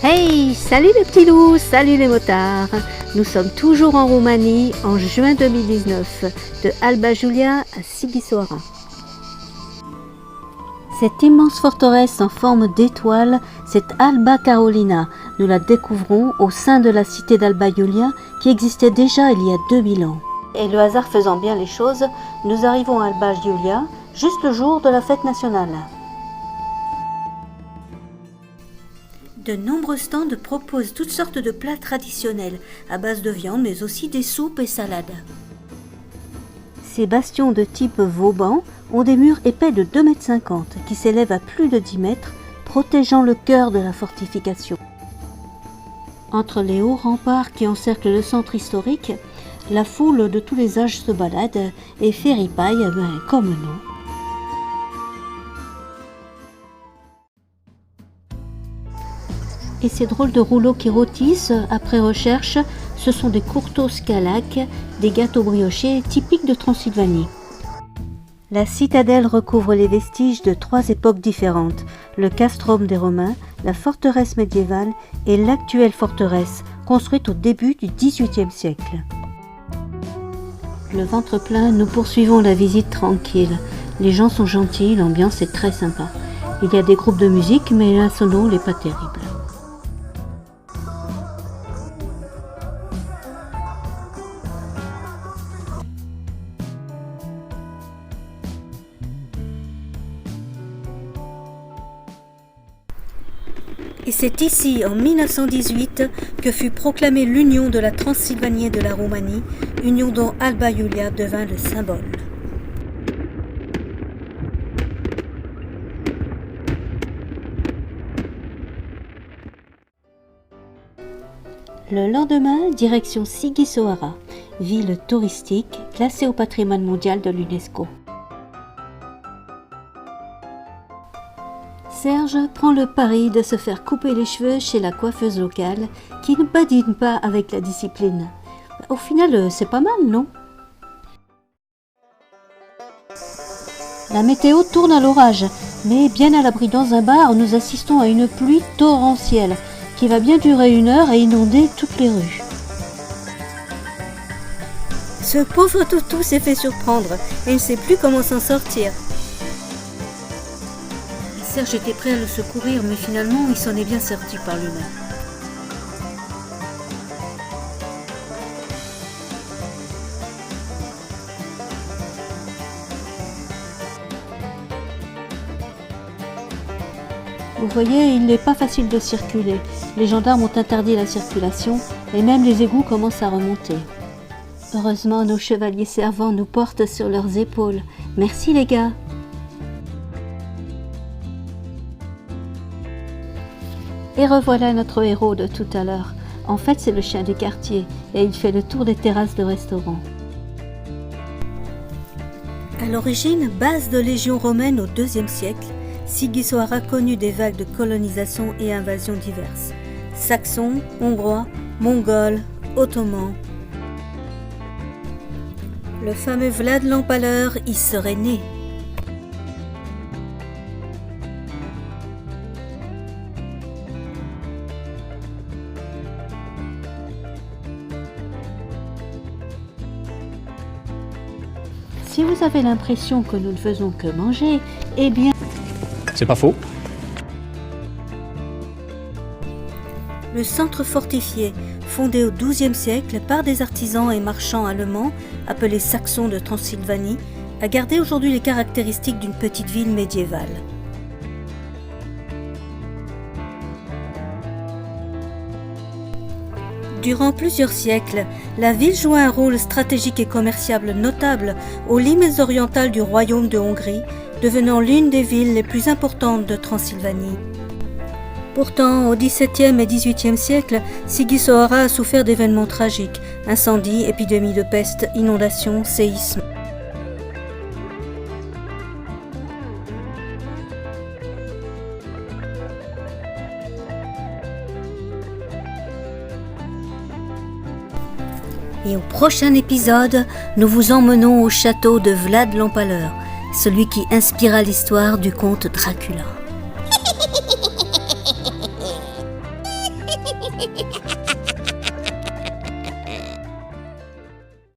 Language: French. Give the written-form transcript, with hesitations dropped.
Hey, salut les petits loups, salut les motards. Nous sommes toujours en Roumanie en juin 2019, de Alba Iulia à Sighisoara. Cette immense forteresse en forme d'étoile, c'est Alba Carolina. Nous la découvrons au sein de la cité d'Alba Iulia qui existait déjà il y a 2000 ans. Et le hasard faisant bien les choses, nous arrivons à Alba Iulia juste le jour de la fête nationale. De nombreux stands proposent toutes sortes de plats traditionnels à base de viande, mais aussi des soupes et salades. Ces bastions de type Vauban ont des murs épais de 2,50 m qui s'élèvent à plus de 10 mètres, protégeant le cœur de la fortification. Entre les hauts remparts qui encerclent le centre historique, la foule de tous les âges se balade et fait ripaille comme nous. Et ces drôles de rouleaux qui rôtissent, après recherche, ce sont des courtos calacs, des gâteaux briochés typiques de Transylvanie. La citadelle recouvre les vestiges de 3 époques différentes, le castrum des Romains, la forteresse médiévale et l'actuelle forteresse, construite au début du XVIIIe siècle. Le ventre plein, nous poursuivons la visite tranquille. Les gens sont gentils, l'ambiance est très sympa. Il y a des groupes de musique, mais la sono n'est pas terrible. Et c'est ici, en 1918, que fut proclamée l'union de la Transylvanie et de la Roumanie, union dont Alba Iulia devint le symbole. Le lendemain, direction Sighisoara, ville touristique classée au patrimoine mondial de l'UNESCO. Serge prend le pari de se faire couper les cheveux chez la coiffeuse locale qui ne badine pas avec la discipline. Au final, c'est pas mal, non? La météo tourne à l'orage, mais bien à l'abri dans un bar, nous assistons à une pluie torrentielle qui va bien durer 1 heure et inonder toutes les rues. Ce pauvre toutou s'est fait surprendre et ne sait plus comment s'en sortir. Serge était prêt à le secourir, mais finalement, il s'en est bien sorti par lui-même. Vous voyez, il n'est pas facile de circuler. Les gendarmes ont interdit la circulation et même les égouts commencent à remonter. Heureusement, nos chevaliers servants nous portent sur leurs épaules. Merci les gars. Et revoilà notre héros de tout à l'heure. En fait, c'est le chien du quartier et il fait le tour des terrasses de restaurants. À l'origine, base de légion romaine au IIe siècle, Sighisoara connut des vagues de colonisation et invasions diverses. Saxons, Hongrois, Mongols, Ottomans. Le fameux Vlad l'Empaleur y serait né. Si vous avez l'impression que nous ne faisons que manger, eh bien... C'est pas faux. Le centre fortifié, fondé au XIIe siècle par des artisans et marchands allemands, appelés Saxons de Transylvanie, a gardé aujourd'hui les caractéristiques d'une petite ville médiévale. Durant plusieurs siècles, la ville joua un rôle stratégique et commercial notable aux limites orientales du royaume de Hongrie, devenant l'une des villes les plus importantes de Transylvanie. Pourtant, au XVIIe et XVIIIe siècle, Sighisoara a souffert d'événements tragiques, incendies, épidémies de peste, inondations, séismes. Et au prochain épisode, nous vous emmenons au château de Vlad l'Empaleur, celui qui inspira l'histoire du comte Dracula.